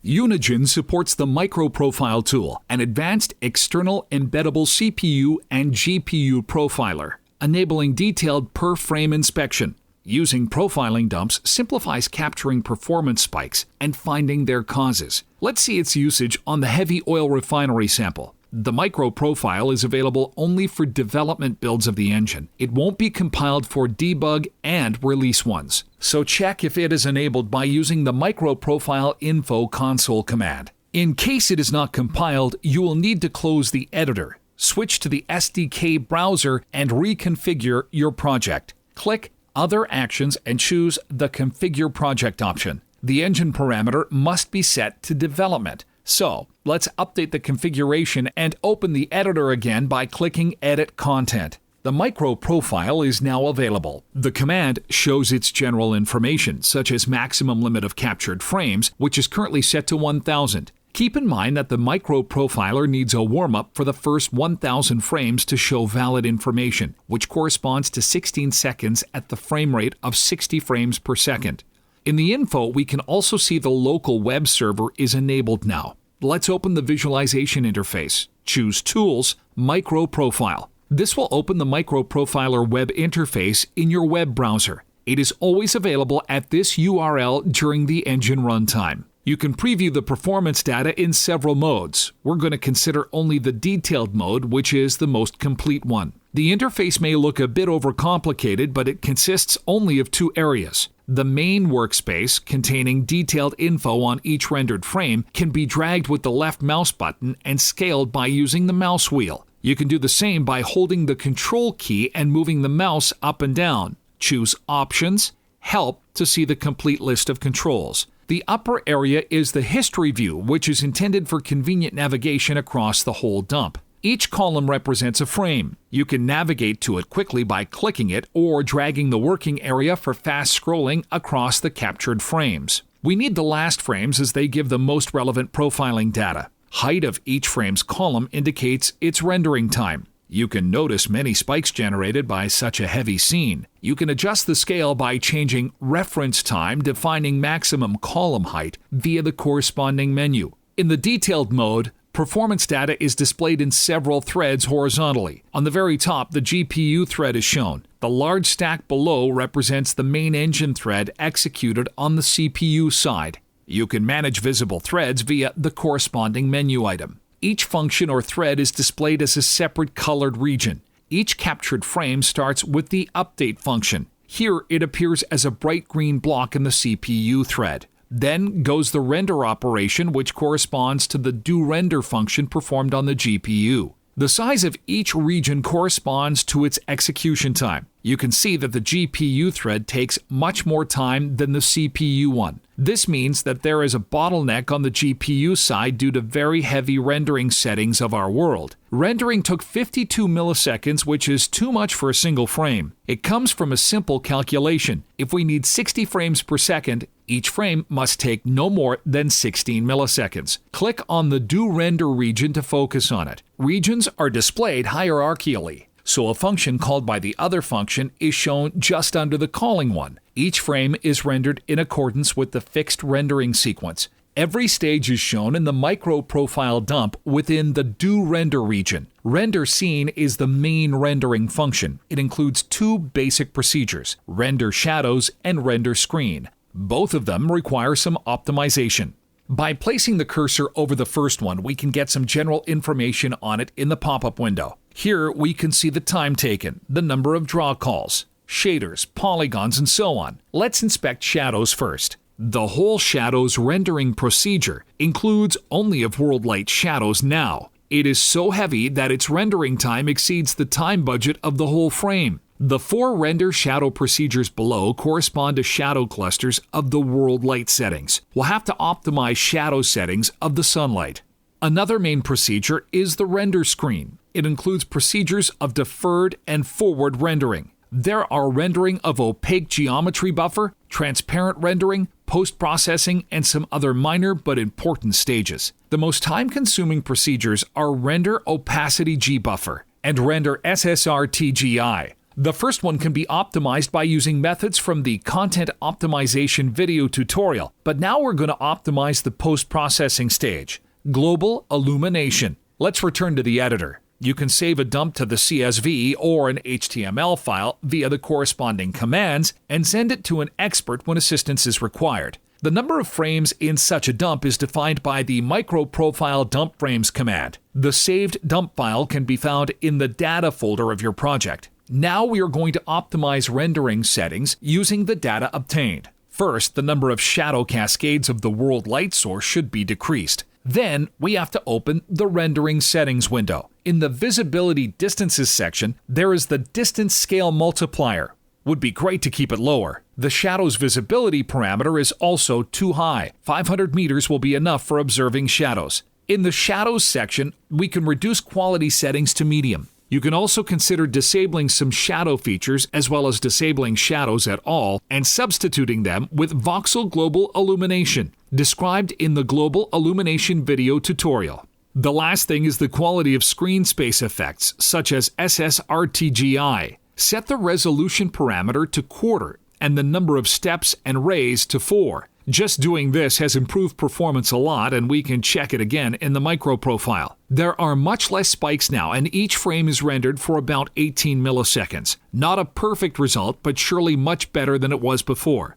Unigine supports the MICROPROFILE tool, an advanced external embeddable CPU and GPU profiler, enabling detailed per-frame inspection. Using profiling dumps simplifies capturing performance spikes and finding their causes. Let's see its usage on the heavy oil refinery sample. The MICROPROFILE is available only for development builds of the engine. It won't be compiled for debug and release ones. So check if it is enabled by using the MICROPROFILE info console command. In case it is not compiled, you will need to close the editor, switch to the SDK browser, and reconfigure your project. Click Other Actions and choose the Configure Project option. The engine parameter must be set to development. So, let's update the configuration and open the editor again by clicking Edit Content. The MICROPROFILE is now available. The command shows its general information, such as maximum limit of captured frames, which is currently set to 1000. Keep in mind that the MICROPROFILER needs a warm-up for the first 1000 frames to show valid information, which corresponds to 16 seconds at the frame rate of 60 frames per second. In the info, we can also see the local web server is enabled now. Let's open the visualization interface. Choose Tools, MICROPROFILE. This will open the MICROPROFILER web interface in your web browser. It is always available at this URL during the engine runtime. You can preview the performance data in several modes. We're going to consider only the detailed mode, which is the most complete one. The interface may look a bit overcomplicated, but it consists only of two areas. The main workspace, containing detailed info on each rendered frame, can be dragged with the left mouse button and scaled by using the mouse wheel. You can do the same by holding the Control key and moving the mouse up and down. Choose Options, Help to see the complete list of controls. The upper area is the History view, which is intended for convenient navigation across the whole dump. Each column represents a frame. You can navigate to it quickly by clicking it or dragging the working area for fast scrolling across the captured frames. We need the last frames as they give the most relevant profiling data. Height of each frame's column indicates its rendering time. You can notice many spikes generated by such a heavy scene. You can adjust the scale by changing reference time, defining maximum column height via the corresponding menu. In the detailed mode, performance data is displayed in several threads horizontally. On the very top, the GPU thread is shown. The large stack below represents the main engine thread executed on the CPU side. You can manage visible threads via the corresponding menu item. Each function or thread is displayed as a separate colored region. Each captured frame starts with the update function. Here it appears as a bright green block in the CPU thread. Then goes the render operation, which corresponds to the doRender function performed on the GPU. The size of each region corresponds to its execution time. You can see that the GPU thread takes much more time than the CPU one. This means that there is a bottleneck on the GPU side due to very heavy rendering settings of our world. Rendering took 52 milliseconds, which is too much for a single frame. It comes from a simple calculation. If we need 60 frames per second, each frame must take no more than 16 milliseconds. Click on the doRender region to focus on it. Regions are displayed hierarchically, so a function called by the other function is shown just under the calling one. Each frame is rendered in accordance with the fixed rendering sequence. Every stage is shown in the MICROPROFILE dump within the doRender region. Render scene is the main rendering function. It includes two basic procedures: render shadows and render screen. Both of them require some optimization. By placing the cursor over the first one, we can get some general information on it in the pop-up window. Here we can see the time taken, the number of draw calls, shaders, polygons, and so on. Let's inspect shadows first. The whole shadows rendering procedure includes only of world light shadows now. It is so heavy that its rendering time exceeds the time budget of the whole frame. The 4 render shadow procedures below correspond to shadow clusters of the world light settings. We'll have to optimize shadow settings of the sunlight. Another main procedure is the render screen. It includes procedures of deferred and forward rendering. There are rendering of opaque geometry buffer, transparent rendering, post-processing, and some other minor but important stages. The most time-consuming procedures are render opacity G buffer and render SSR TGI. The first one can be optimized by using methods from the content optimization video tutorial, but now we're going to optimize the post-processing stage, global illumination. Let's return to the editor. You can save a dump to the CSV or an HTML file via the corresponding commands and send it to an expert when assistance is required. The number of frames in such a dump is defined by the MICROPROFILE dump frames command. The saved dump file can be found in the data folder of your project. Now we are going to optimize rendering settings using the data obtained. First, the number of shadow cascades of the world light source should be decreased. Then, we have to open the rendering settings window. In the visibility distances section, there is the distance scale multiplier. Would be great to keep it lower. The shadow's visibility parameter is also too high. 500 meters will be enough for observing shadows. In the shadows section, we can reduce quality settings to medium. You can also consider disabling some shadow features as well as disabling shadows at all and substituting them with voxel global illumination, described in the global illumination video tutorial. The last thing is the quality of screen space effects, such as SSRTGI. Set the resolution parameter to quarter and the number of steps and rays to 4. Just doing this has improved performance a lot, and we can check it again in the MICROPROFILE. There are much less spikes now, and each frame is rendered for about 18 milliseconds. Not a perfect result, but surely much better than it was before.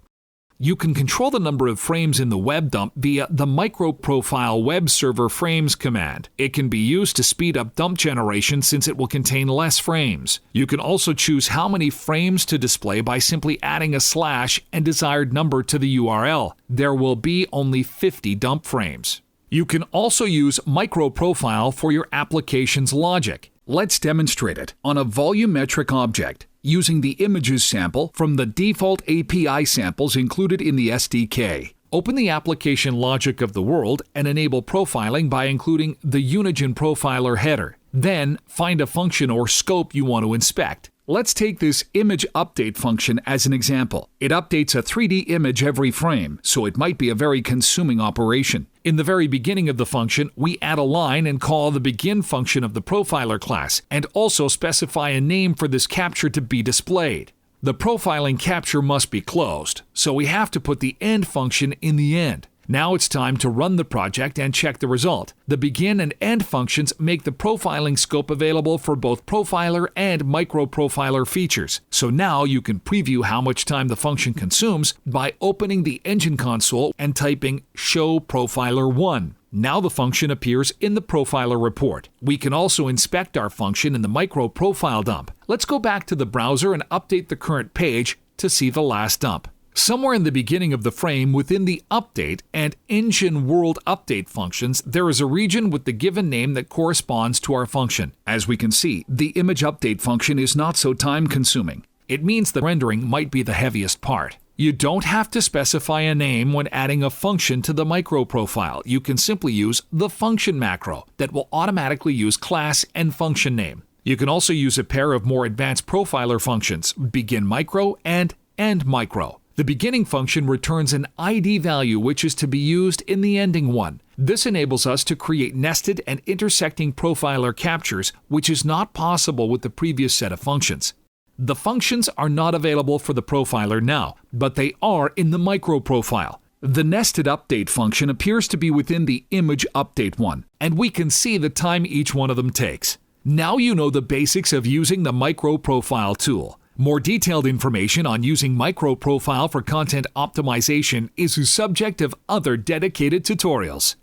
You can control the number of frames in the web dump via the MICROPROFILE web server frames command. It can be used to speed up dump generation since it will contain less frames. You can also choose how many frames to display by simply adding a slash and desired number to the URL. There will be only 50 dump frames. You can also use MICROPROFILE for your application's logic. Let's demonstrate it on a volumetric object, using the images sample from the default API samples included in the SDK. Open the application logic of the world and enable profiling by including the Unigine profiler header. Then, find a function or scope you want to inspect. Let's take this image update function as an example. It updates a 3D image every frame, so it might be a very consuming operation. In the very beginning of the function, we add a line and call the begin function of the profiler class, and also specify a name for this capture to be displayed. The profiling capture must be closed, so we have to put the end function in the end. Now it's time to run the project and check the result. The begin and end functions make the profiling scope available for both profiler and MICROPROFILE features. So now you can preview how much time the function consumes by opening the engine console and typing show profiler 1. Now the function appears in the profiler report. We can also inspect our function in the MICROPROFILE dump. Let's go back to the browser and update the current page to see the last dump. Somewhere in the beginning of the frame within the Update and Engine World Update functions, there is a region with the given name that corresponds to our function. As we can see, the image update function is not so time-consuming. It means the rendering might be the heaviest part. You don't have to specify a name when adding a function to the MICROPROFILE. You can simply use the function macro that will automatically use class and function name. You can also use a pair of more advanced profiler functions, begin micro and end micro. The beginning function returns an ID value which is to be used in the ending one. This enables us to create nested and intersecting profiler captures, which is not possible with the previous set of functions. The functions are not available for the profiler now, but they are in the MICROPROFILE. The nested update function appears to be within the image update one, and we can see the time each one of them takes. Now you know the basics of using the MICROPROFILE tool. More detailed information on using MICROPROFILE for content optimization is the subject of other dedicated tutorials.